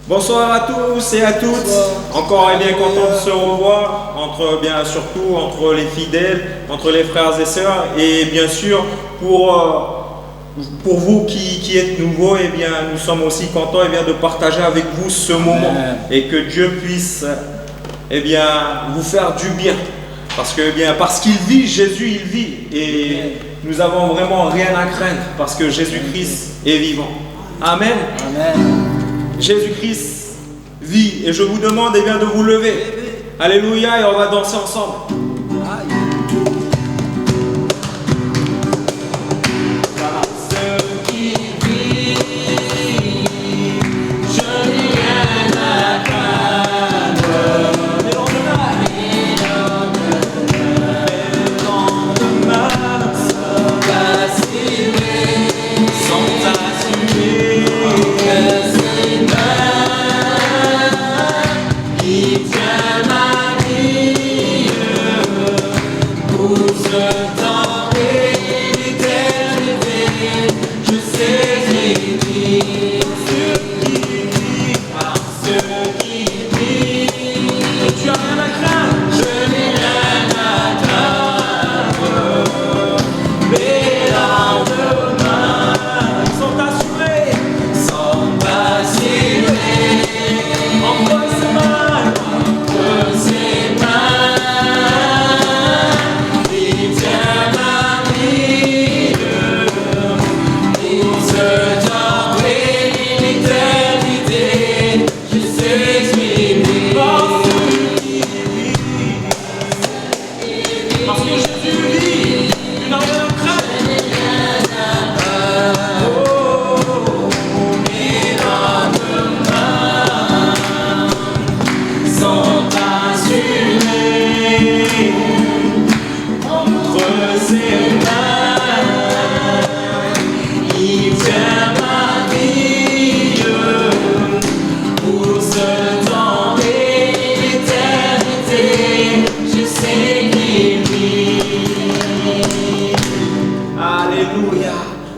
Bonsoir à tous et à toutes. Encore et bien content de se revoir, surtout entre les fidèles, entre les frères et sœurs, et bien sûr pour vous qui êtes nouveaux, eh bien nous sommes aussi contents de partager avec vous ce moment et que Dieu puisse vous faire du bien. Parce qu'il vit, Jésus il vit, et nous avons vraiment rien à craindre parce que Jésus-Christ est vivant. Amen. Amen. Jésus-Christ vit et je vous demande de vous lever. Alléluia, et on va danser ensemble.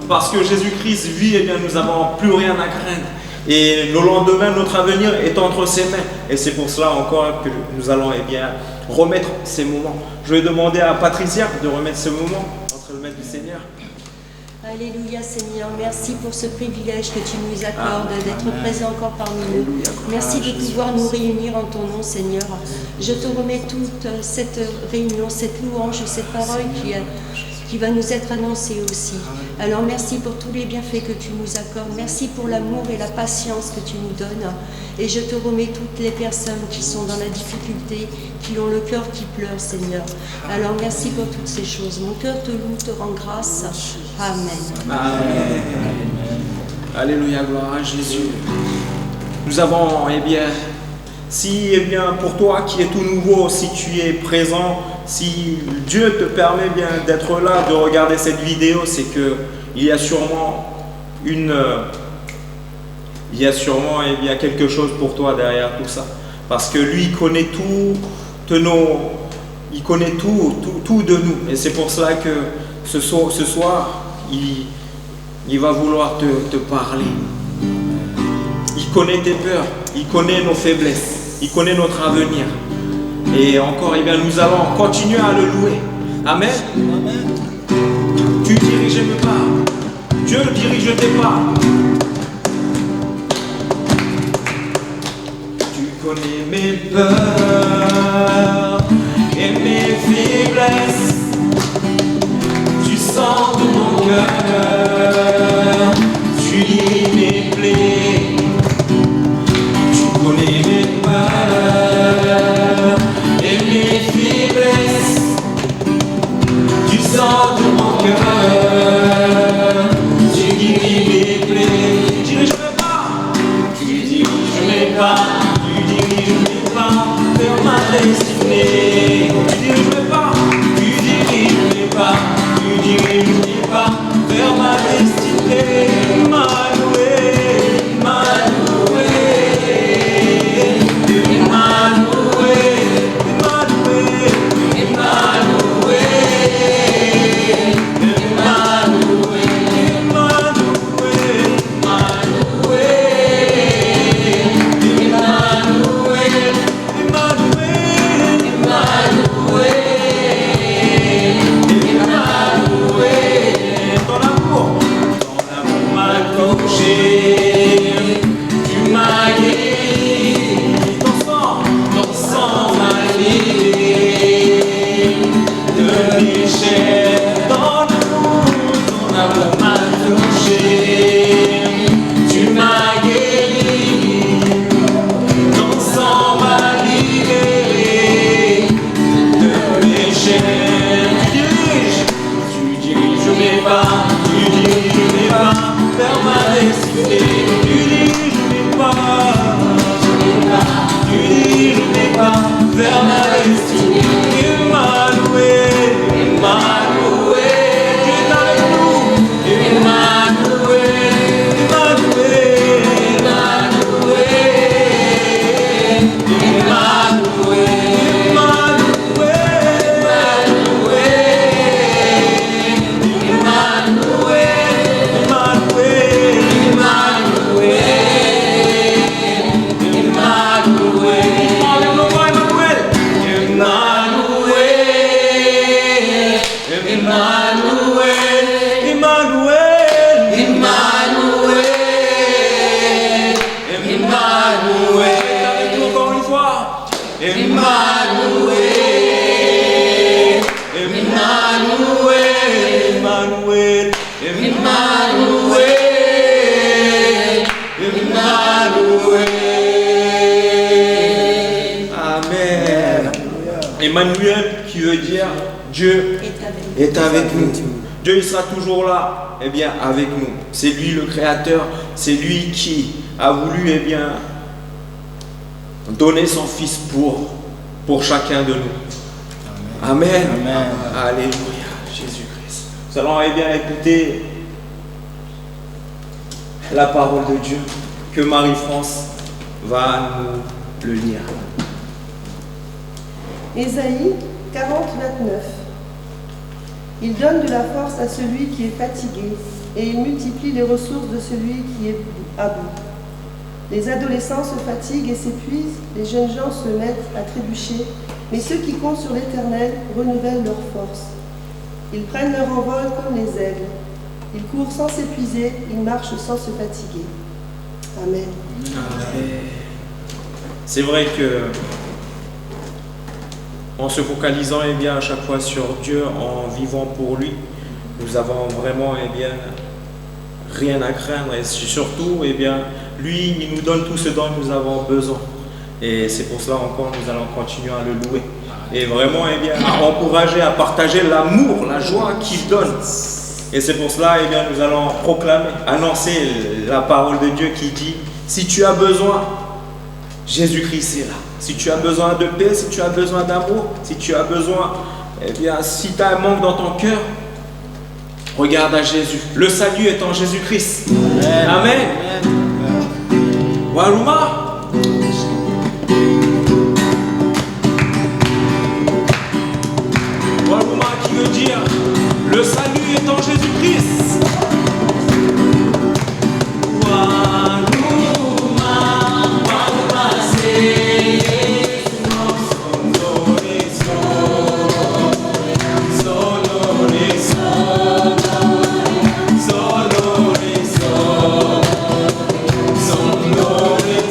Parce que Jésus-Christ vit, nous n'avons plus rien à craindre. Et le lendemain, notre avenir est entre ses mains. Et c'est pour cela encore que nous allons remettre ces moments. Je vais demander à Patricia de remettre ce moment entre les mains du Seigneur. Alléluia Seigneur, merci pour ce privilège que tu nous accordes d'être présent encore parmi nous. Merci de pouvoir nous réunir en ton nom Seigneur. Je te remets toute cette réunion, cette louange, cette parole qui va nous être annoncée aussi. Alors merci pour tous les bienfaits que tu nous accordes. Merci pour l'amour et la patience que tu nous donnes. Et je te remets toutes les personnes qui sont dans la difficulté, qui ont le cœur qui pleure, Seigneur. Alors merci pour toutes ces choses. Mon cœur te loue, te rend grâce. Amen. Amen. Alléluia, gloire à Jésus. Nous avons, si pour toi qui es tout nouveau, si tu es présent, si Dieu te permet d'être là, de regarder cette vidéo, c'est que il y a sûrement quelque chose pour toi derrière tout ça. Parce que lui, il connaît tout de nous. Et c'est pour cela que ce soir, il va vouloir te parler. Il connaît tes peurs, il connaît nos faiblesses, il connaît notre avenir. Et encore, nous allons continuer à le louer. Amen. Amen. Tu diriges mes pas. Dieu dirige tes pas. Tu connais mes peurs et mes faiblesses. Tu sens de mon cœur. Tu lis mes plaies. Tu connais mes peurs et mes faiblesses. Tu sens de mon cœur. Tu guéris mes plaies. Tu diriges mes pas. Tu diriges mes pas. Tu diriges mes pas vers ma destinée. Tu diriges mes pas. Tu diriges mes pas. Tu diriges mes pas vers ma destinée. Emmanuel, Emmanuel, Emmanuel, Emmanuel, Emmanuel. Amen. Emmanuel qui veut dire Dieu est avec nous. Dieu il sera toujours là, eh bien, avec nous. C'est lui le Créateur, c'est lui qui a voulu, eh bien, donner son Fils pour chacun de nous. Amen. Amen. Alléluia, Jésus-Christ. Nous allons, eh bien, écouter la parole de Dieu que Marie-France va nous le lire. Ésaïe 40:29. Il donne de la force à celui qui est fatigué et il multiplie les ressources de celui qui est à bout. Les adolescents se fatiguent et s'épuisent, les jeunes gens se mettent à trébucher, mais ceux qui comptent sur l'Éternel renouvellent leur force. Ils prennent leur envol comme les aigles. Ils courent sans s'épuiser, ils marchent sans se fatiguer. Amen. C'est vrai que en se focalisant eh bien, à chaque fois sur Dieu, en vivant pour lui, nous avons vraiment eh bien, rien à craindre. Et surtout, eh bien, lui, il nous donne tout ce dont nous avons besoin. Et c'est pour cela encore nous allons continuer à le louer. Et vraiment eh bien, à encourager, à partager l'amour, la joie qu'il donne. Et c'est pour cela eh bien, nous allons proclamer, annoncer la parole de Dieu qui dit, si tu as besoin, Jésus-Christ est là. Si tu as besoin de paix, si tu as besoin d'amour, si tu as besoin, eh bien, si tu as un manque dans ton cœur, regarde à Jésus. Le salut est en Jésus-Christ. Amen. Waruma. Waruma qui veut dire, le salut est en Jésus-Christ. Son glory,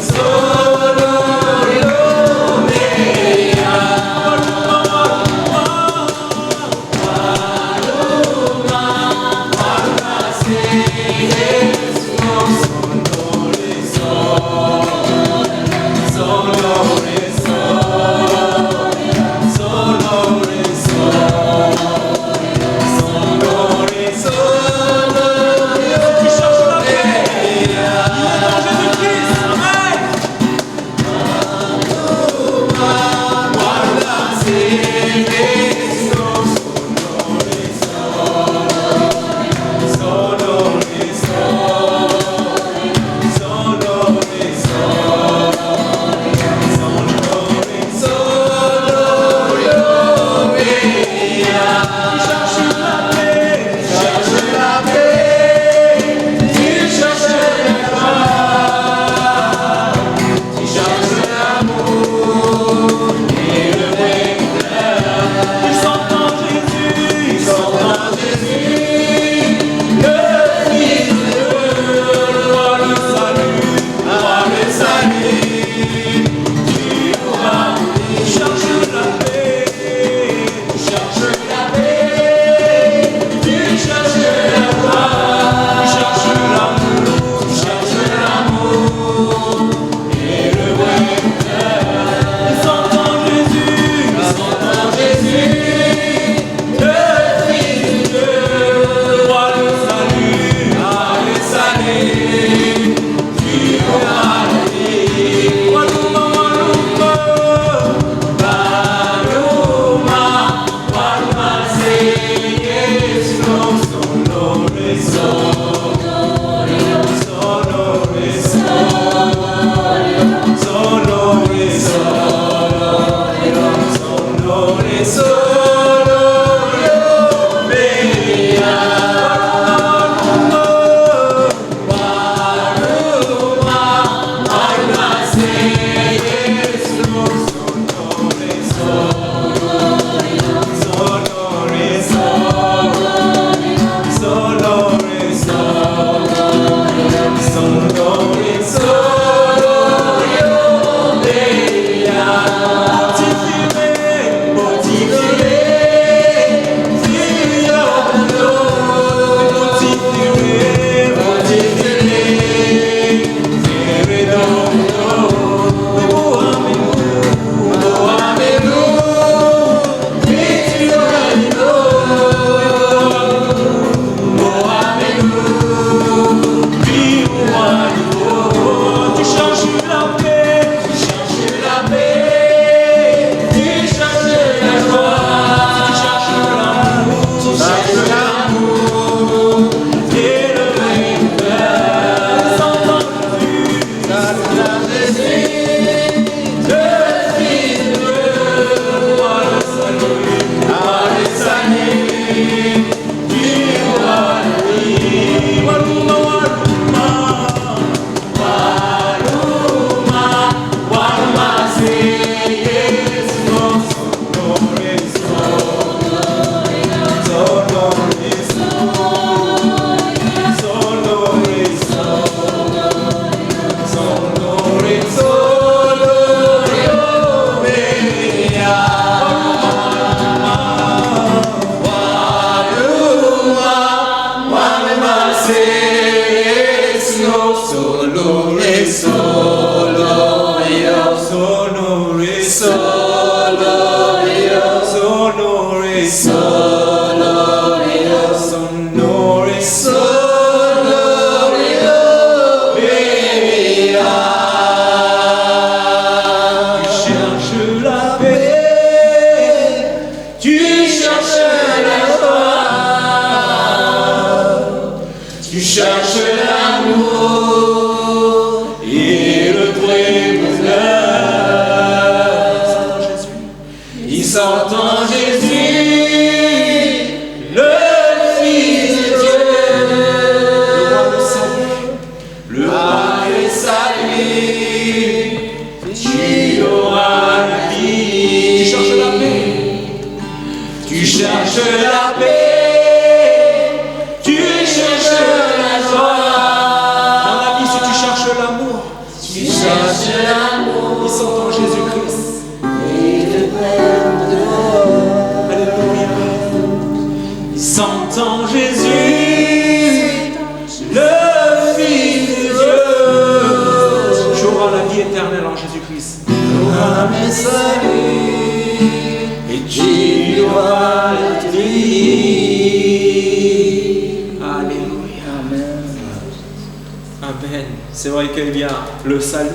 C'est vrai que bien, le salut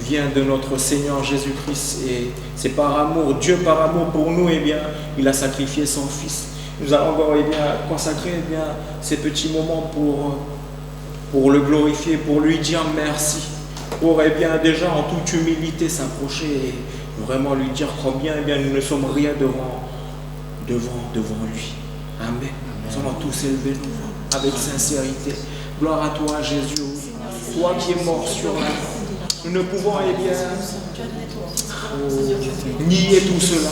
vient de notre Seigneur Jésus-Christ et c'est par amour, Dieu par amour pour nous, et bien, il a sacrifié son Fils. Nous allons encore consacrer ces petits moments pour le glorifier, pour lui dire merci, pour déjà en toute humilité s'approcher et vraiment lui dire combien nous ne sommes rien devant lui. Amen. Nous allons tous élever nos voix avec sincérité. Gloire à toi, Jésus. Toi qui es mort sur la croix, nous ne pouvons nier tout cela.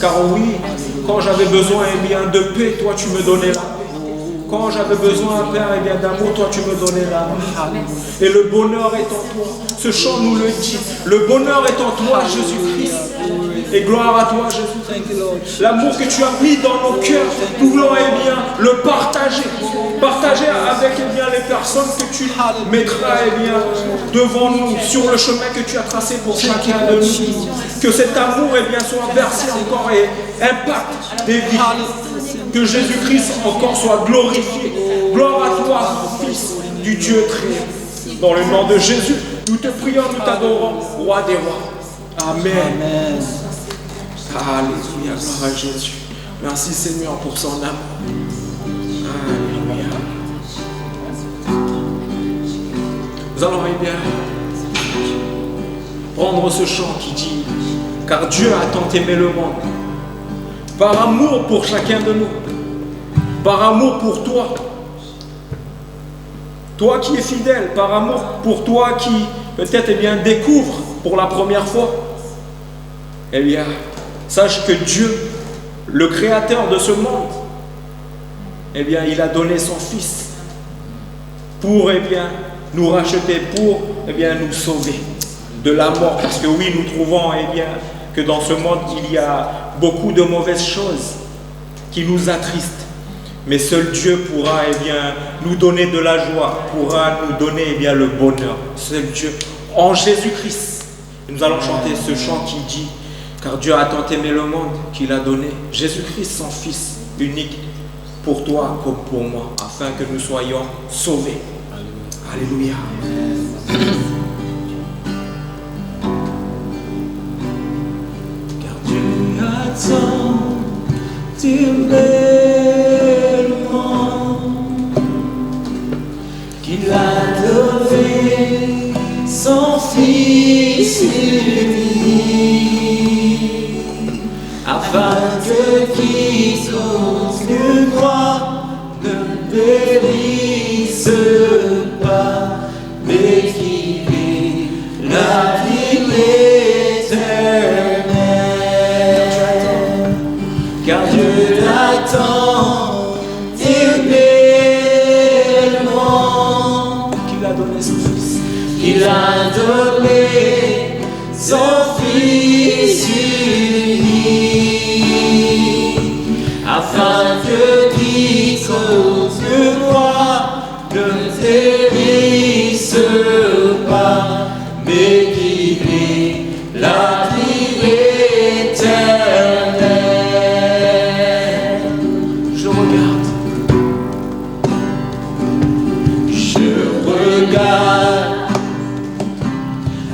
Car oui, quand j'avais besoin de paix, toi tu me donnais la paix. Quand j'avais besoin, Père, d'amour, toi tu me donnais l'amour. Et le bonheur est en toi. Ce chant nous le dit. Le bonheur est en toi, Jésus-Christ. Et gloire à toi, Jésus. L'amour que tu as mis dans nos cœurs, nous voulons le partager. Partager avec les personnes que tu mettras devant nous, sur le chemin que tu as tracé pour chacun de nous. Que cet amour soit versé encore et impacte des vies. Que Jésus-Christ encore soit glorifié. Gloire à toi, Fils du Dieu très. Dans le nom de Jésus, nous te prions, nous t'adorons, Roi des rois. Amen. Amen. Alléluia, gloire à Jésus. Merci Seigneur pour son amour. Alléluia. Nous allons prendre ce chant qui dit: car Dieu a tant aimé le monde. Par amour pour chacun de nous. Par amour pour toi. Toi qui es fidèle, par amour pour toi qui peut-être découvre pour la première fois. Sache que Dieu, le créateur de ce monde, il a donné son Fils pour nous racheter, pour nous sauver de la mort. Parce que oui, nous trouvons que dans ce monde, il y a beaucoup de mauvaises choses qui nous attristent. Mais seul Dieu pourra nous donner de la joie, pourra nous donner le bonheur. Seul Dieu, en Jésus-Christ. Nous allons chanter ce chant qui dit: car Dieu a tant aimé le monde qu'il a donné Jésus-Christ, son Fils unique, pour toi comme pour moi, afin que nous soyons sauvés. Alléluia. Car Dieu a tant aimé le monde qu'il a donné son son Fils unique, afin que quiconque le croit ne périsse pas, mais qu'il ait la vie éternelle. Car Dieu l'attend éternellement, qu'il a donné son Fils. Il a donné son Fils unique, afin que quiconque le croit ne périsse pas, mais qu'il ait la vie éternelle. Je regarde,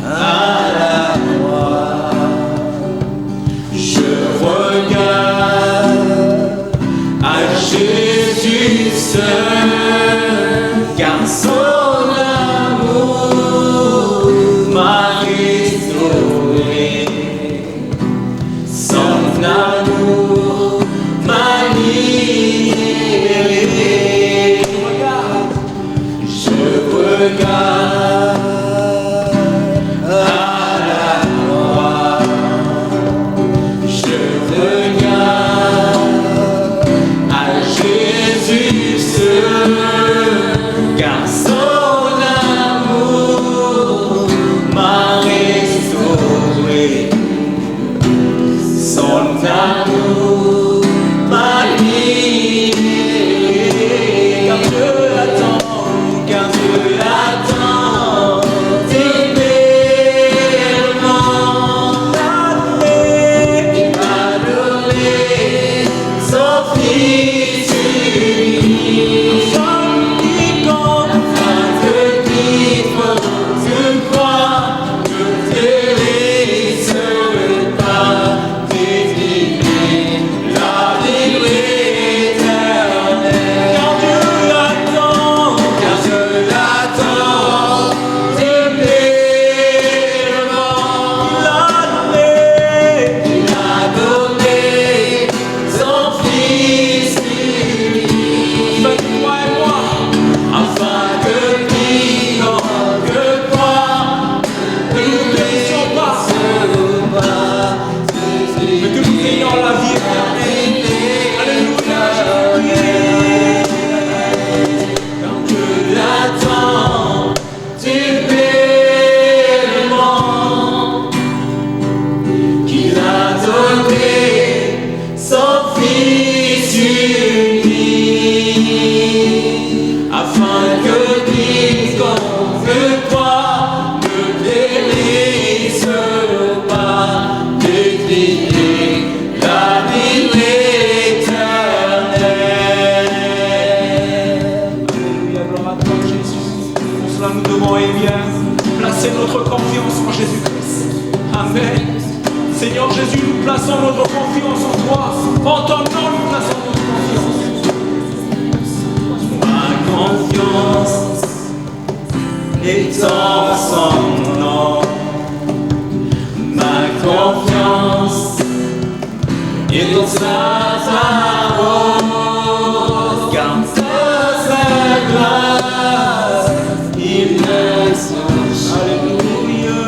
à la croix, je regarde à Jésus seul, car son amour m'a restauré, son amour m'a libéré. Je regarde à la croix, je regarde à Jésus seul, car son amour m'a restauré, son amour m'a libéré. Car Dieu attend, car Dieu attend éternellement. Il m'a donné son Fils unique, afin que quiconque croit ne périsse pas, mais qu'il ait la vie éternelle. Car Dieu l'attend éternellement. Il a donné son Fils unique, afin que quiconque croit ne périsse pas, mais que nous ayons la vie éternelle. Alléluia, car Dieu l'attend éternellement, qu'il a donné son Fils unique, afin que quiconque croit ne périsse pas, mais qu'il ait la vie éternelle. Alléluia, gloire à toi Jésus. Pour cela nous devons placer notre confiance en Jésus-Christ. Amen. Seigneur Jésus, nous plaçons notre confiance en toi. En ton nom, nous plaçons notre confiance. Ma confiance est en son nom. Ma confiance est dans sa parole. Car par sa grâce, il me sauve. Alléluia.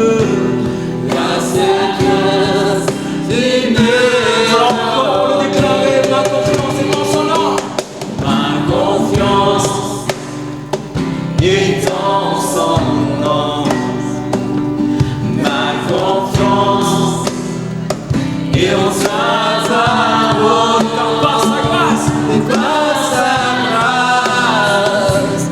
Par sa grâce, il me encore le déclarer. Ma confiance est en son nom. Ma confiance est en son nom. Ma confiance est en sa parole. Car par sa grâce, et par sa grâce,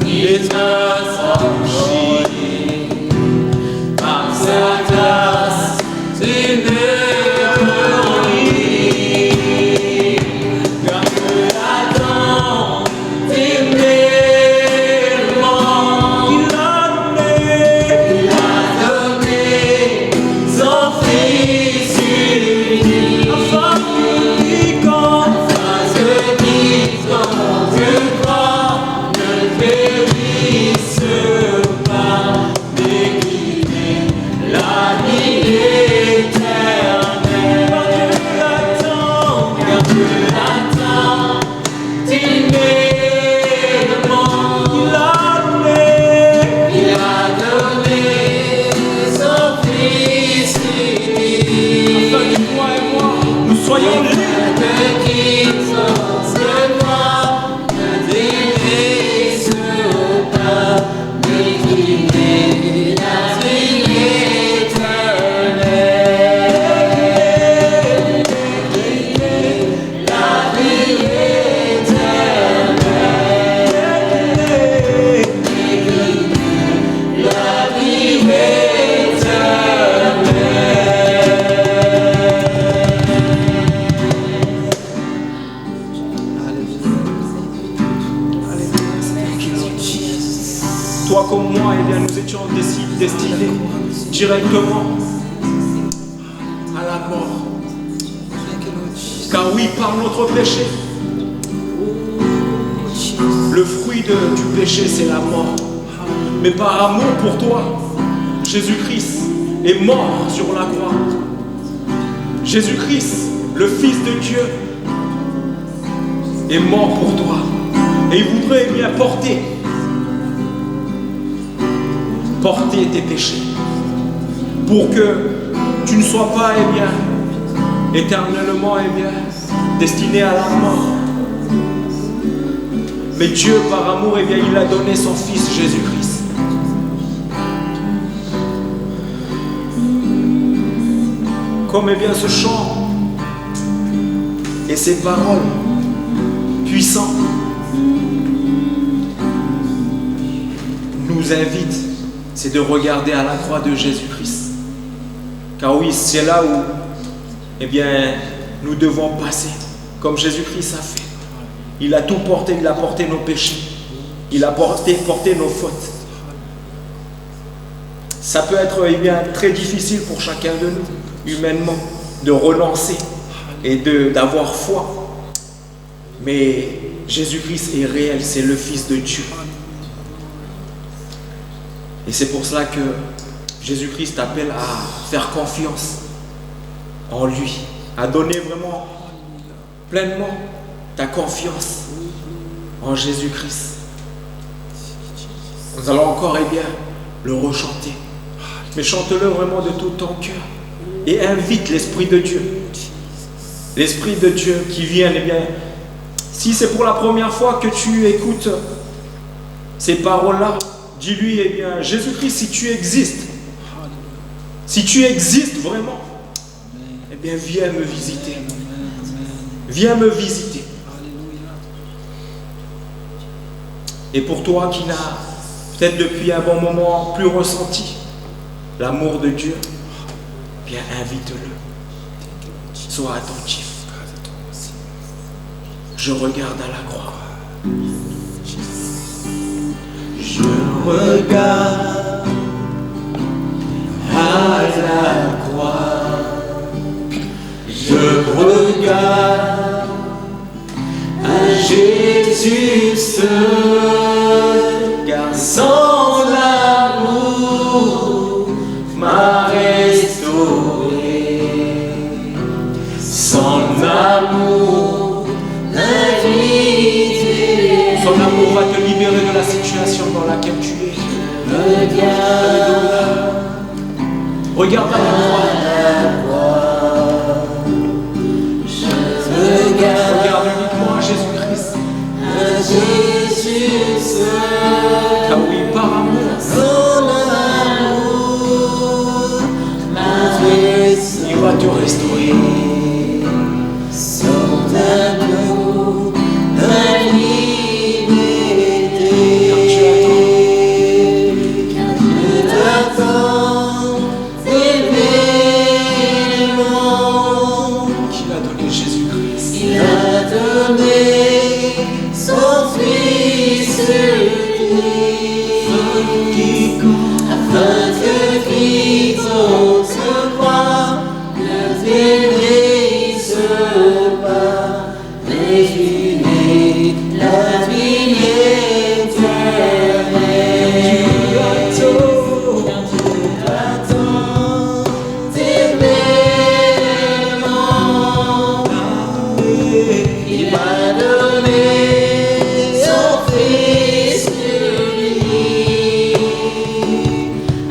directement à la mort. Car oui, par notre péché, le fruit du péché, c'est la mort. Mais par amour pour toi, Jésus-Christ est mort sur la croix. Jésus-Christ, le Fils de Dieu, est mort pour toi. Et il voudrait bien porter tes péchés. Pour que tu ne sois pas, éternellement, destiné à la mort. Mais Dieu, par amour, il a donné son Fils Jésus-Christ. Comme ce chant et ces paroles puissants nous invitent, c'est de regarder à la croix de Jésus-Christ. Car oui, c'est là où nous devons passer, comme Jésus-Christ a fait. Il a tout porté, il a porté nos péchés, il a porté nos fautes. Ça peut être très difficile pour chacun de nous, humainement, de renoncer et d'avoir foi. Mais Jésus-Christ est réel, c'est le Fils de Dieu. Et c'est pour cela que Jésus-Christ t'appelle à faire confiance en lui, à donner vraiment pleinement ta confiance en Jésus-Christ. Nous allons encore le rechanter. Mais chante-le vraiment de tout ton cœur. Et invite l'Esprit de Dieu. L'Esprit de Dieu qui vient, si c'est pour la première fois que tu écoutes ces paroles-là, dis-lui, Jésus-Christ, si tu existes vraiment, viens me visiter. Viens me visiter. Et pour toi qui n'as peut-être depuis un bon moment plus ressenti l'amour de Dieu, invite-le. Sois attentif. Je regarde à la croix. Je regarde à la croix. Je regarde à Jésus seul, car son amour m'a restauré. Son amour, la vie. Son amour va te libérer de la situation dans laquelle tu es. Regarde à la croix. Regarde uniquement à Jésus-Christ. Car oui, par amour, il va te restaurer.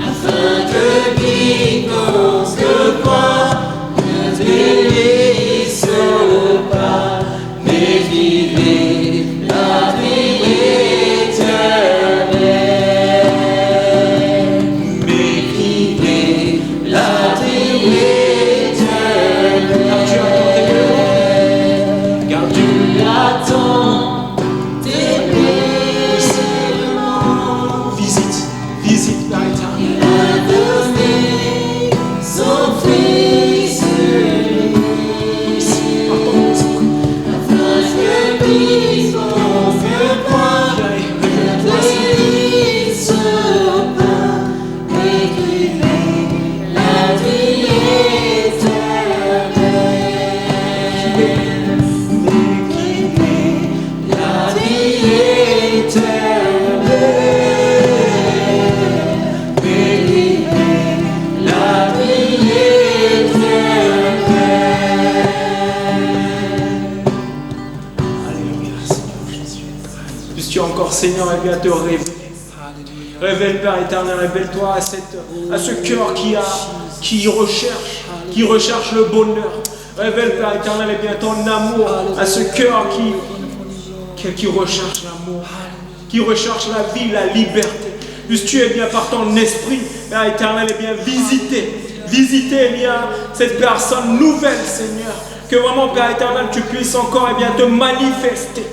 Afin Seigneur, eh bien, te révéler. Révèle, Père éternel, révèle-toi à ce cœur qui recherche le bonheur. Révèle, Père éternel, eh bien, ton amour à ce cœur qui recherche l'amour, qui recherche la vie, la liberté. Puisses-tu, eh bien, par ton esprit, Père éternel, eh bien, visiter, eh bien, cette personne nouvelle, Seigneur. Que vraiment, Père éternel, tu puisses encore, eh bien, te manifester.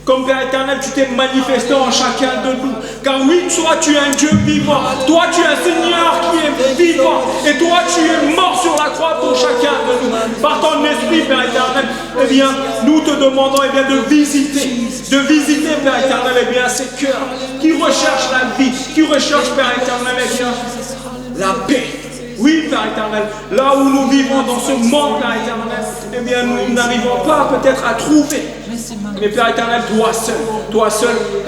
Comme Père éternel, tu t'es manifesté en chacun de nous. Car oui, toi, tu es un Dieu vivant. Toi, tu es un Seigneur qui est vivant. Et toi, tu es mort sur la croix pour chacun de nous. Par ton esprit, Père éternel, eh bien, nous te demandons, eh bien, de visiter, Père éternel, eh bien, ces cœurs qui recherchent la vie, qui recherchent, Père éternel, eh bien, la paix. Oui, Père éternel, là où nous vivons dans ce monde, Père éternel, eh bien, nous n'arrivons pas peut-être à trouver. Mais Père éternel, toi seul,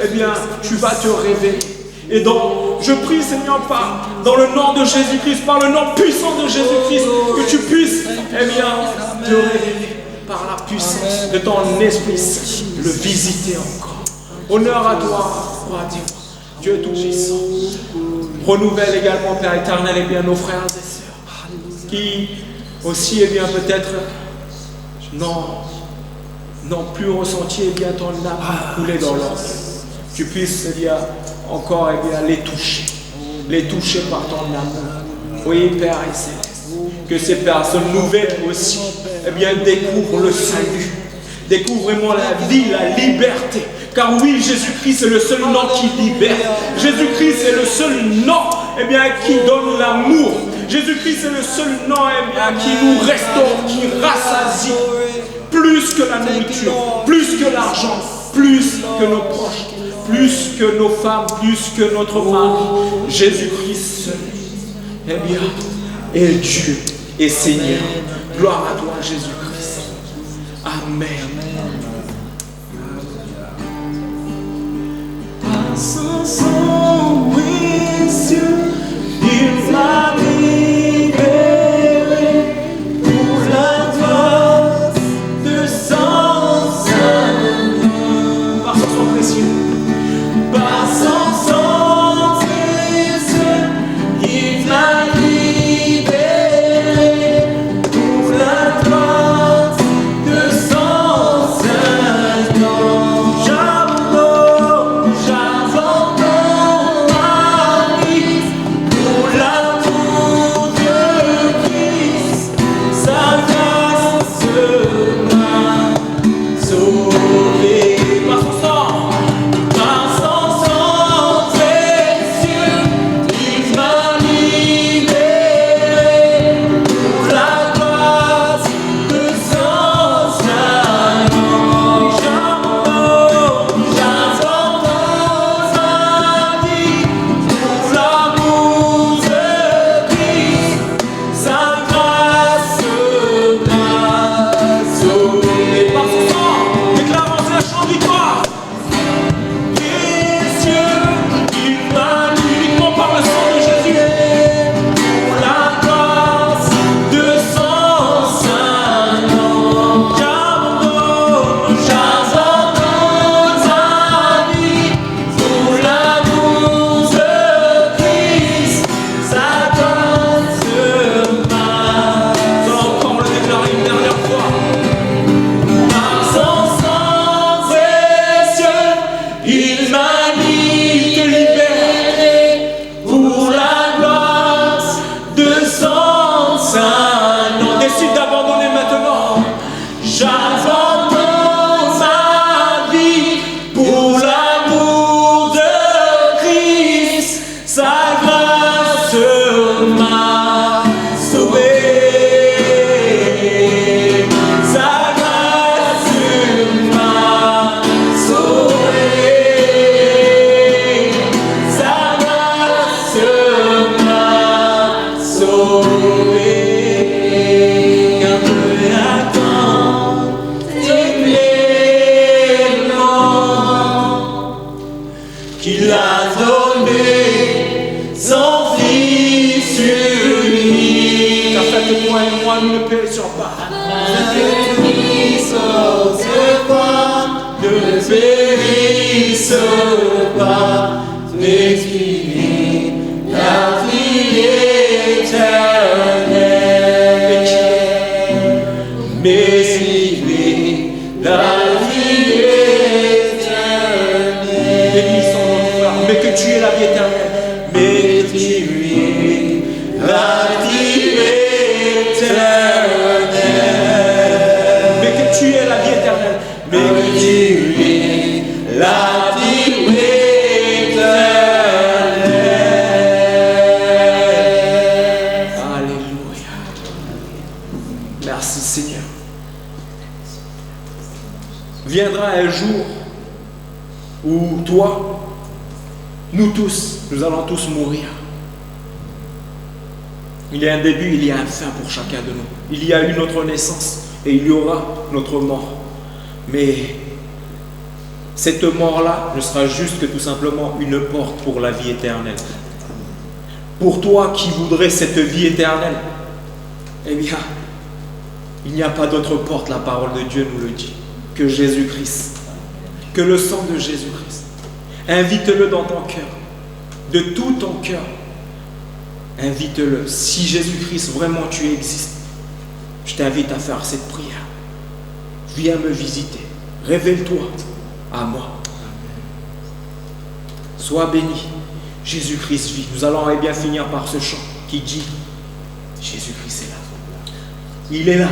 eh bien, tu vas te révéler. Et donc, je prie, Seigneur, dans le nom de Jésus-Christ, par le nom puissant de Jésus-Christ, que tu puisses, eh bien, te révéler par la puissance de ton Esprit Saint, le visiter encore. Honneur à toi, roi Dieu. Dieu tout-puissant. Renouvelle également, Père éternel, eh bien, nos frères et sœurs, qui aussi, eh bien, peut-être n'ont plus ressenti, eh bien, ton âme couler dans leur vie. Tu puisses, eh bien, encore, eh bien, les toucher par ton amour. Oui, Père et Céleste, que ces personnes nouvelles aussi, eh bien, découvrent le salut, découvrent vraiment la vie, la liberté. Car oui, Jésus-Christ est le seul nom qui libère. Jésus-Christ est le seul nom, eh bien, qui donne l'amour. Jésus-Christ est le seul nom, eh bien, qui nous restaure, qui rassasie. Plus que la nourriture, plus que l'argent, plus que nos proches, plus que nos femmes, plus que notre mari. Jésus-Christ seul, eh bien, est Dieu et Seigneur. Gloire à toi, Jésus-Christ. Amen. Sans son précieux, il m'a libéré pour la gloire de son Saint-Nom. Par son sang précieux, par son sang précieux, il m'a libéré pour la gloire de son Saint-Nom. Je te dis, saute-toi. ne périsse pas, mais qui est la vie éternelle. Mais qui est la vie éternelle. Bénissons notre frère, mais que tu es la vie éternelle. Mais tu es la vie éternelle. Mais que tu es la vie éternelle. Mais que tu es la vie éternelle. Alléluia. Merci Seigneur. Viendra un jour où toi, nous tous, nous allons tous mourir. Il y a un début, il y a un fin pour chacun de nous. Il y a eu notre naissance et il y aura notre mort. Mais cette mort-là ne sera juste que tout simplement une porte pour la vie éternelle. Pour toi qui voudrais cette vie éternelle, eh bien, il n'y a pas d'autre porte, la parole de Dieu nous le dit, que Jésus-Christ, que le sang de Jésus-Christ. Invite-le dans ton cœur, de tout ton cœur. Invite-le. Si Jésus-Christ, vraiment tu existes, je t'invite à faire cette prière. Viens me visiter. Révèle-toi à moi. Sois béni. Jésus-Christ vit. Nous allons bien finir par ce chant qui dit Jésus-Christ est là. Il est là.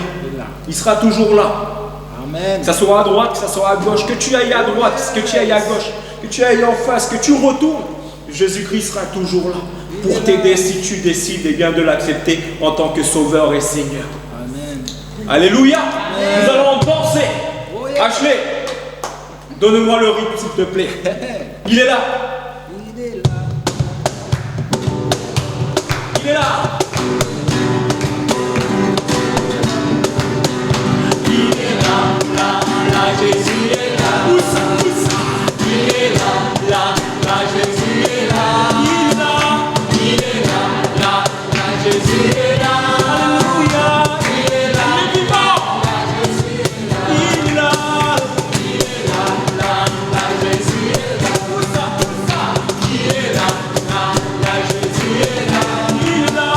Il sera toujours là. Amen. Que ça soit à droite, que ça soit à gauche, que tu ailles à droite, que tu ailles à gauche, que tu ailles en face, que tu retournes. Jésus-Christ sera toujours là pour t'aider si tu décides eh bien, de l'accepter en tant que Sauveur et Seigneur. Amen. Alléluia. Nous allons danser. Ashley, donne-moi le rythme s'il te plaît. Il est là. Il est là. Il est là. Il est là, Jésus est là. Où ça? Il est là, Jésus est là. Il est là, Jésus est là. Alléluia. Il est là, Il est vivant. Jésus est là. Il est là. Il est là, Jésus est là. Il est là, Jésus est là. Il est là.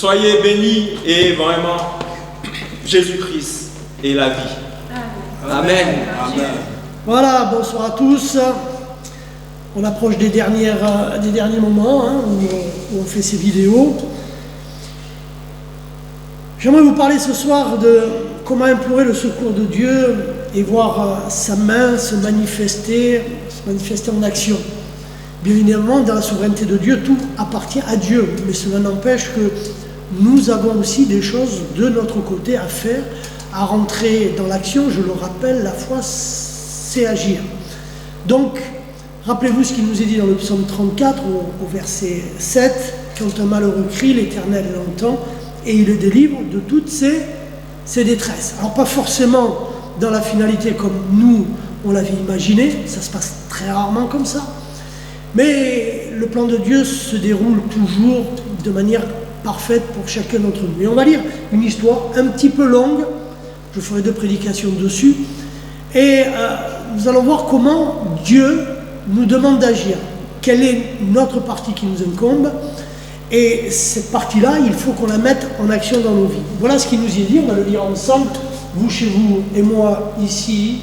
Soyez bénis et vraiment, Jésus-Christ est la vie. Amen. Voilà, bonsoir à tous. On approche des derniers moments hein, où on fait ces vidéos. J'aimerais vous parler ce soir de comment implorer le secours de Dieu et voir sa main se manifester en action. Bien évidemment, dans la souveraineté de Dieu, tout appartient à Dieu, mais cela n'empêche que nous avons aussi des choses de notre côté à faire, à rentrer dans l'action. Je le rappelle, la foi, c'est agir. Donc, rappelez-vous ce qu'il nous est dit dans le psaume 34, au verset 7, « Quand un malheureux crie, l'Éternel l'entend, et il le délivre de toutes ses détresses. » Alors pas forcément dans la finalité comme nous, on l'avait imaginé, ça se passe très rarement comme ça, mais le plan de Dieu se déroule toujours de manière parfaite pour chacun d'entre nous. Et on va lire une histoire un petit peu longue, je ferai 2 prédications dessus, et nous allons voir comment Dieu nous demande d'agir, quelle est notre partie qui nous incombe, et cette partie-là, il faut qu'on la mette en action dans nos vies. Voilà ce qu'il nous y est dit, on va le lire ensemble, vous chez vous et moi ici.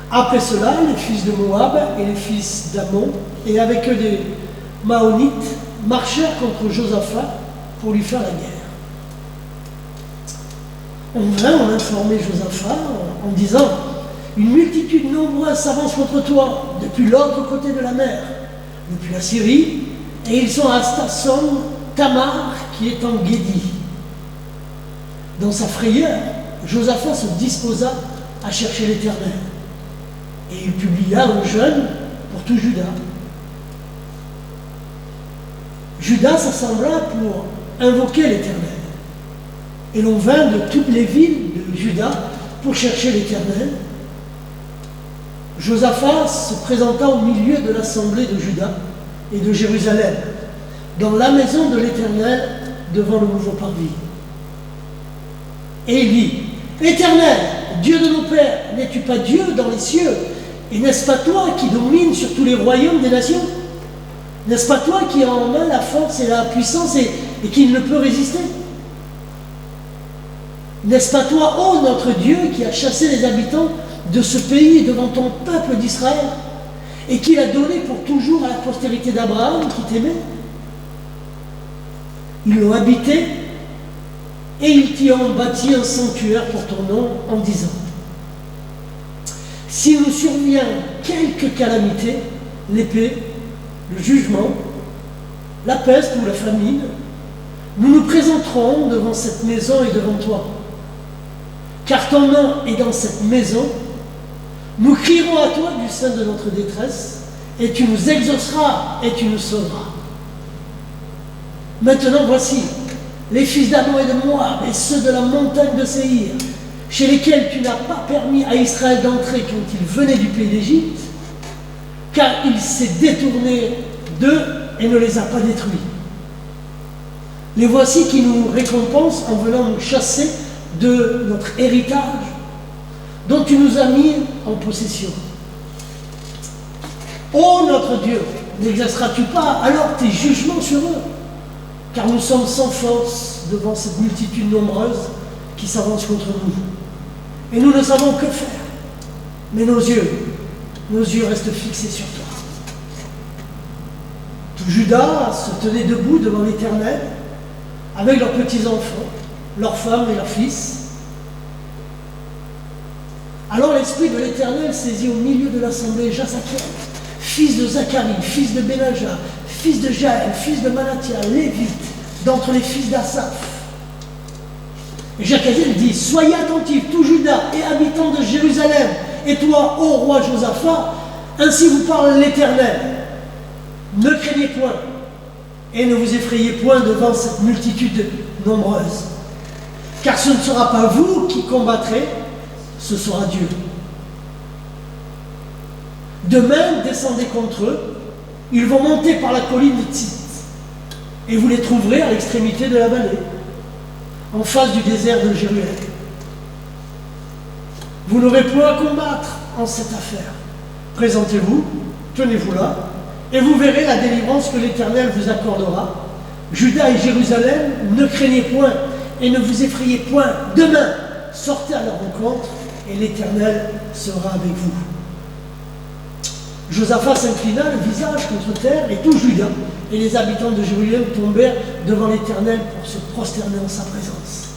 Après cela, les fils de Moab et les fils d'Ammon, et avec eux des Maonites, marchèrent contre Josaphat pour lui faire la guerre. On vint informer Josaphat en disant « Une multitude nombreuse s'avance contre toi depuis l'autre côté de la mer, depuis la Syrie, et ils sont à Stasson Tamar qui est en Guédi. » Dans sa frayeur, Josaphat se disposa à chercher l'Éternel. Et il publia un jeûne pour tout Juda. Juda s'assembla pour invoquer l'Éternel. Et l'on vint de toutes les villes de Juda pour chercher l'Éternel. Josaphat se présenta au milieu de l'assemblée de Juda et de Jérusalem, dans la maison de l'Éternel, devant le nouveau parvis. Et il dit, « Éternel, Dieu de nos pères, n'es-tu pas Dieu dans les cieux? Et n'est-ce pas toi qui domines sur tous les royaumes des nations? N'est-ce pas toi qui as en main la force et la puissance et qui ne peut résister? N'est-ce pas toi, ô notre Dieu, qui a chassé les habitants de ce pays devant ton peuple d'Israël et qui l'a donné pour toujours à la postérité d'Abraham qui t'aimait? Ils l'ont habité et ils t'y ont bâti un sanctuaire pour ton nom en disant, s'il nous survient quelque calamité, l'épée, le jugement, la peste ou la famine, nous nous présenterons devant cette maison et devant toi. Car ton nom est dans cette maison, nous crierons à toi du sein de notre détresse, et tu nous exauceras et tu nous sauveras. Maintenant voici, les fils d'Ammon et de Moab, et ceux de la montagne de Séhir, chez lesquels tu n'as pas permis à Israël d'entrer quand il venait du pays d'Égypte, car il s'est détourné d'eux et ne les a pas détruits. Les voici qui nous récompensent en venant nous chasser de notre héritage, dont tu nous as mis en possession. Ô notre Dieu, n'exerceras-tu pas alors tes jugements sur eux? Car nous sommes sans force devant cette multitude nombreuse qui s'avance contre nous. Et nous ne savons que faire. Mais nos yeux restent fixés sur toi. Tout Juda se tenait debout devant l'Éternel, avec leurs petits-enfants, leurs femmes et leurs fils. Alors l'Esprit de l'Éternel saisit au milieu de l'assemblée Jasakiel, fils de Zacharie, fils de Benaja, fils de Jaël, fils de Manathia, lévite, d'entre les fils d'Asaph. Et Jacaziel dit, soyez attentifs, tout Juda et habitants de Jérusalem, et toi, ô roi Josaphat, ainsi vous parle l'Éternel. Ne craignez point, et ne vous effrayez point devant cette multitude nombreuse. Car ce ne sera pas vous qui combattrez, ce sera Dieu. Demain, descendez contre eux, ils vont monter par la colline de Tzit, et vous les trouverez à l'extrémité de la vallée, en face du désert de Jéruel. Vous n'aurez point à combattre en cette affaire. Présentez-vous, tenez-vous là, et vous verrez la délivrance que l'Éternel vous accordera, Juda et Jérusalem, ne craignez point et ne vous effrayez point. Demain, sortez à leur rencontre et l'Éternel sera avec vous. Josaphat s'inclina le visage contre terre et tout Juda et les habitants de Jérusalem tombèrent devant l'Éternel pour se prosterner en sa présence.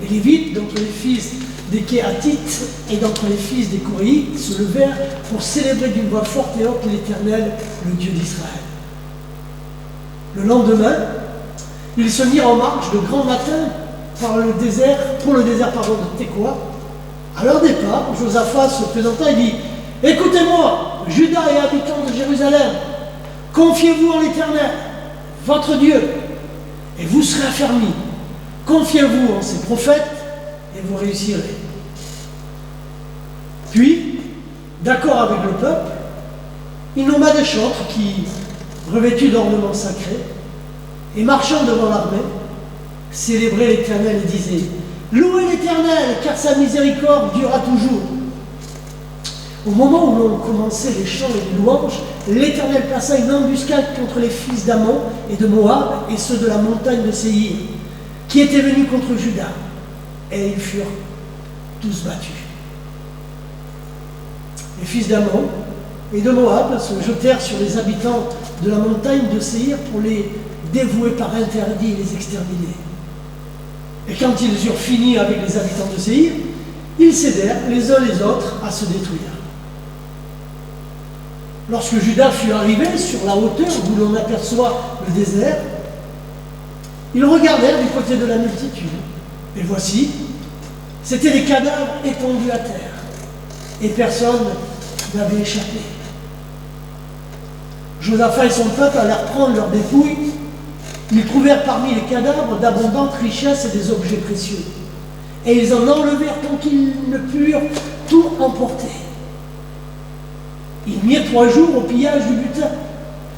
Et les Lévites, d'entre les fils des Kéhatites et d'entre les fils des Coréites, se levèrent pour célébrer d'une voix forte et haute l'Éternel, le Dieu d'Israël. Le lendemain, ils se mirent en marche de grand matin pour le désert de Tekoa. À leur départ, Josaphat se présenta et dit « Écoutez-moi, Juda et habitants de Jérusalem, confiez-vous en l'Éternel, votre Dieu, et vous serez affermis. Confiez-vous en ses prophètes, et vous réussirez. » Puis, d'accord avec le peuple, il nomma des chantres qui, revêtus d'ornements sacrés, et marchant devant l'armée, célébraient l'Éternel et disaient « Louez l'Éternel, car sa miséricorde durera toujours. » Au moment où l'on commençait les chants et les louanges, l'Éternel plaça une embuscade contre les fils d'Ammon et de Moab et ceux de la montagne de Séhir, qui étaient venus contre Juda, et ils furent tous battus. Les fils d'Ammon et de Moab se jetèrent sur les habitants de la montagne de Séhir pour les dévouer par interdit et les exterminer. Et quand ils eurent fini avec les habitants de Séhir, ils cédèrent les uns les autres à se détruire. Lorsque Juda fut arrivé sur la hauteur où l'on aperçoit le désert, ils regardèrent du côté de la multitude. Et voici, c'étaient des cadavres étendus à terre. Et personne n'avait échappé. Josaphat et son peuple allèrent prendre leurs dépouilles. Ils trouvèrent parmi les cadavres d'abondantes richesses et des objets précieux. Et ils en enlevèrent tant qu'ils ne purent tout emporter. Ils mirent 3 jours au pillage du butin,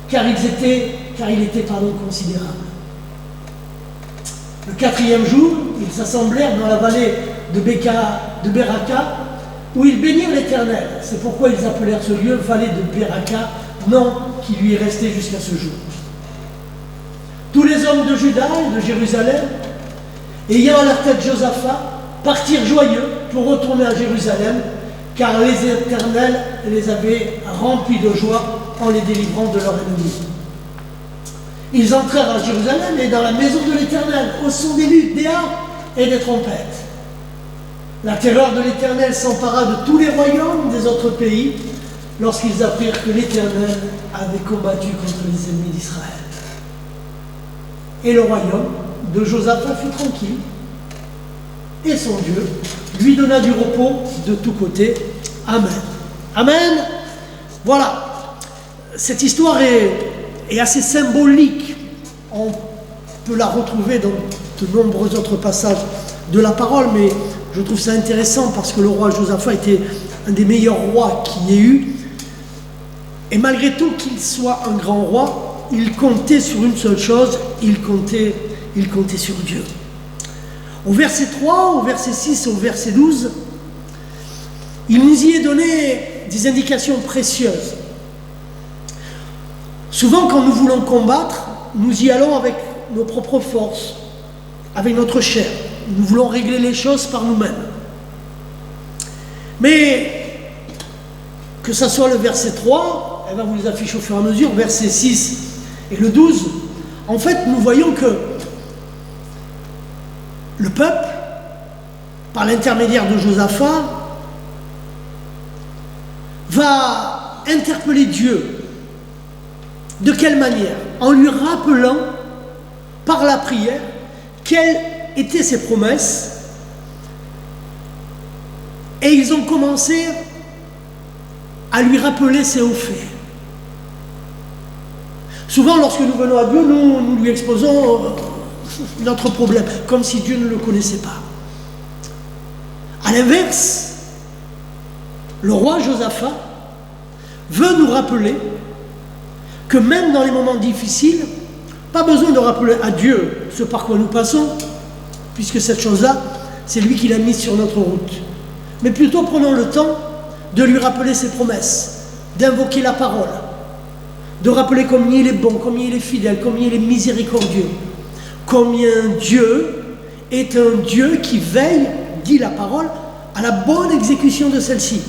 car il était considérable. Le 4e jour, ils s'assemblèrent dans la vallée de Beraka, où ils bénirent l'Éternel. C'est pourquoi ils appelèrent ce lieu vallée de Beraka, nom qui lui est resté jusqu'à ce jour. Tous les hommes de Juda et de Jérusalem, ayant à leur tête Josaphat, partirent joyeux pour retourner à Jérusalem, car les Éternels les avaient remplis de joie en les délivrant de leurs ennemis. Ils entrèrent à Jérusalem et dans la maison de l'Éternel, au son des luttes, des harpes et des trompettes. La terreur de l'Éternel s'empara de tous les royaumes des autres pays lorsqu'ils apprirent que l'Éternel avait combattu contre les ennemis d'Israël. Et le royaume de Josaphat fut tranquille, et son Dieu lui donna du repos de tous côtés. Amen. Amen. Voilà. Cette histoire est assez symbolique. On peut la retrouver dans de nombreux autres passages de la parole, mais je trouve ça intéressant parce que le roi Josaphat était un des meilleurs rois qu'il y ait eu. Et malgré tout qu'il soit un grand roi, il comptait sur une seule chose, il comptait sur Dieu. Au verset 3, au verset 6 et au verset 12, il nous y est donné des indications précieuses. Souvent, quand nous voulons combattre, nous y allons avec nos propres forces, avec notre chair. Nous voulons régler les choses par nous-mêmes. Mais, que ce soit le verset 3, elle va vous les afficher au fur et à mesure, verset 6 et le 12, en fait, nous voyons que le peuple, par l'intermédiaire de Josaphat, va interpeller Dieu. De quelle manière? En lui rappelant, par la prière, quelles étaient ses promesses. Et ils ont commencé à lui rappeler ses hauts faits. Souvent, lorsque nous venons à Dieu, nous lui exposons notre problème, comme si Dieu ne le connaissait pas. À l'inverse, le roi Josaphat veut nous rappeler que même dans les moments difficiles, pas besoin de rappeler à Dieu ce par quoi nous passons, puisque cette chose-là, c'est lui qui l'a mise sur notre route. Mais plutôt prenons le temps de lui rappeler ses promesses, d'invoquer la parole, de rappeler combien il est bon, combien il est fidèle, combien il est miséricordieux, combien Dieu est un Dieu qui veille, dit la parole, à la bonne exécution de celle-ci.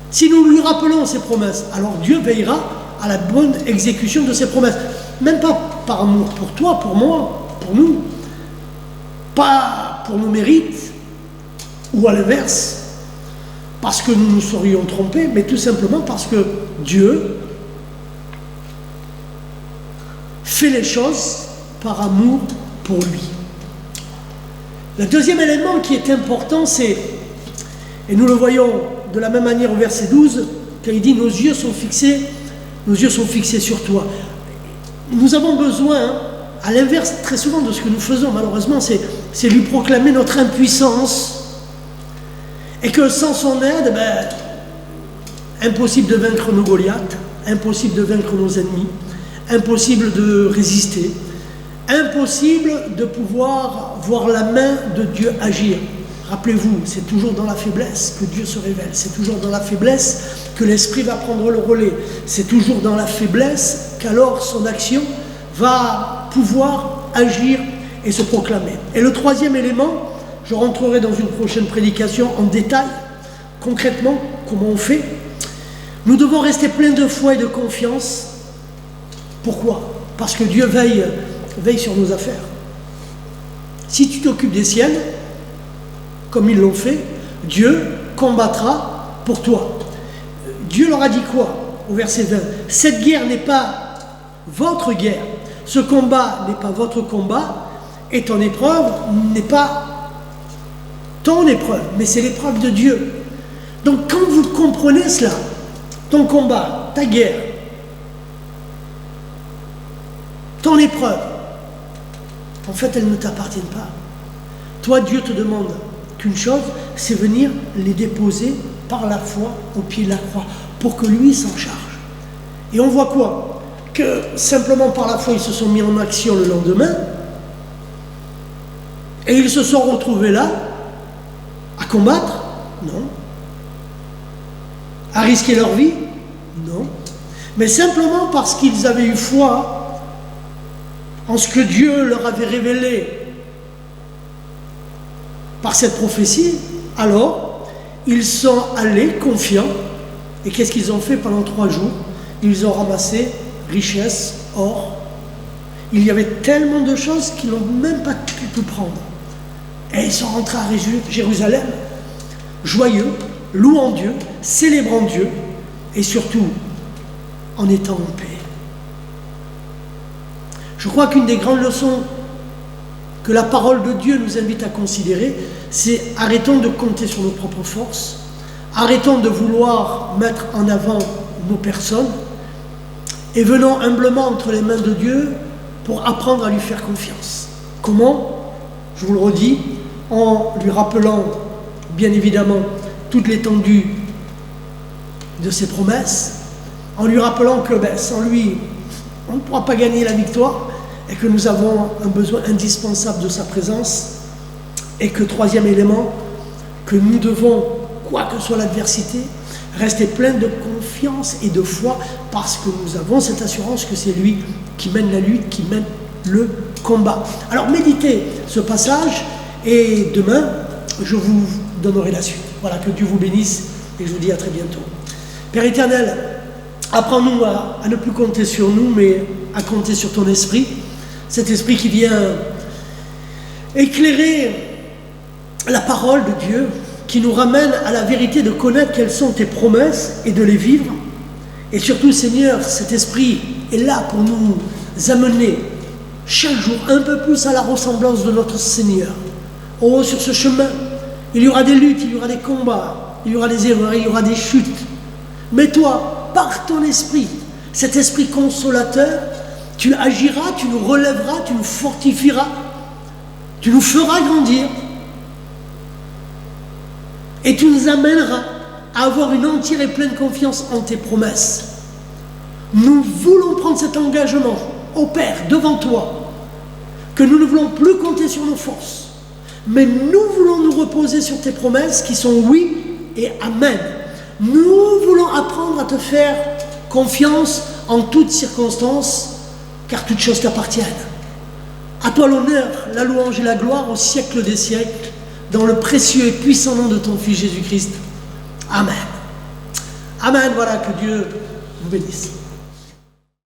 Si nous lui rappelons ses promesses, alors Dieu veillera à la bonne exécution de ses promesses. Même pas par amour pour toi, pour moi, pour nous, pas pour nos mérites, ou à l'inverse, parce que nous nous serions trompés, mais tout simplement parce que Dieu fait les choses par amour pour lui. Le deuxième élément qui est important, c'est, et nous le voyons de la même manière au verset 12, quand il dit « Nos yeux sont fixés sur toi ». Nous avons besoin, à l'inverse très souvent de ce que nous faisons malheureusement, c'est lui proclamer notre impuissance, et que sans son aide, impossible de vaincre nos Goliaths, impossible de vaincre nos ennemis, impossible de résister, impossible de pouvoir voir la main de Dieu agir. Rappelez-vous, c'est toujours dans la faiblesse que Dieu se révèle, c'est toujours dans la faiblesse que l'Esprit va prendre le relais, c'est toujours dans la faiblesse qu'alors son action va pouvoir agir et se proclamer. Et le troisième élément, je rentrerai dans une prochaine prédication en détail, concrètement, comment on fait. Nous devons rester pleins de foi et de confiance. Pourquoi? Parce que Dieu veille sur nos affaires. Si tu t'occupes des siennes, comme ils l'ont fait, Dieu combattra pour toi. Dieu leur a dit quoi au verset 20? Cette guerre n'est pas votre guerre, ce combat n'est pas votre combat, et ton épreuve n'est pas ton épreuve, mais c'est l'épreuve de Dieu. Donc quand vous comprenez cela, ton combat, ta guerre, ton épreuve, en fait elles ne t'appartiennent pas. Toi, Dieu te demande qu'une chose, c'est venir les déposer par la foi au pied de la croix, pour que lui s'en charge. Et on voit quoi? Que simplement par la foi, ils se sont mis en action le lendemain, et ils se sont retrouvés là, à combattre? Non. À risquer leur vie? Non. Mais simplement parce qu'ils avaient eu foi en ce que Dieu leur avait révélé par cette prophétie, alors ils sont allés confiants. Et qu'est-ce qu'ils ont fait pendant 3 jours? Ils ont ramassé richesse, or. Il y avait tellement de choses qu'ils n'ont même pas pu tout prendre. Et ils sont rentrés à Jérusalem, joyeux, louant Dieu, célébrant Dieu, et surtout en étant en paix. Je crois qu'une des grandes leçons que la parole de Dieu nous invite à considérer, c'est arrêtons de compter sur nos propres forces, arrêtons de vouloir mettre en avant nos personnes, et venons humblement entre les mains de Dieu pour apprendre à lui faire confiance. Comment? Je vous le redis, en lui rappelant bien évidemment toute l'étendue de ses promesses, en lui rappelant que sans lui, on ne pourra pas gagner la victoire, et que nous avons un besoin indispensable de sa présence, et que troisième élément, que nous devons, quoi que soit l'adversité, rester plein de confiance et de foi, parce que nous avons cette assurance que c'est lui qui mène la lutte, qui mène le combat. Alors méditez ce passage, et demain, je vous donnerai la suite. Voilà, que Dieu vous bénisse, et je vous dis à très bientôt. Père éternel, apprends-nous à ne plus compter sur nous, mais à compter sur ton esprit, cet esprit qui vient éclairer la parole de Dieu, qui nous ramène à la vérité de connaître quelles sont tes promesses et de les vivre. Et surtout, Seigneur, cet esprit est là pour nous amener chaque jour un peu plus à la ressemblance de notre Seigneur. Oh, sur ce chemin, il y aura des luttes, il y aura des combats, il y aura des erreurs, il y aura des chutes. Mais toi, par ton esprit, cet esprit consolateur, tu agiras, tu nous relèveras, tu nous fortifieras, tu nous feras grandir, et tu nous amèneras à avoir une entière et pleine confiance en tes promesses. Nous voulons prendre cet engagement, ô Père, devant toi, que nous ne voulons plus compter sur nos forces, mais nous voulons nous reposer sur tes promesses qui sont oui et amen. Nous voulons apprendre à te faire confiance en toutes circonstances, car toutes choses t'appartiennent. À toi l'honneur, la louange et la gloire au siècle des siècles, dans le précieux et puissant nom de ton Fils Jésus-Christ. Amen. Amen. Voilà, que Dieu vous bénisse.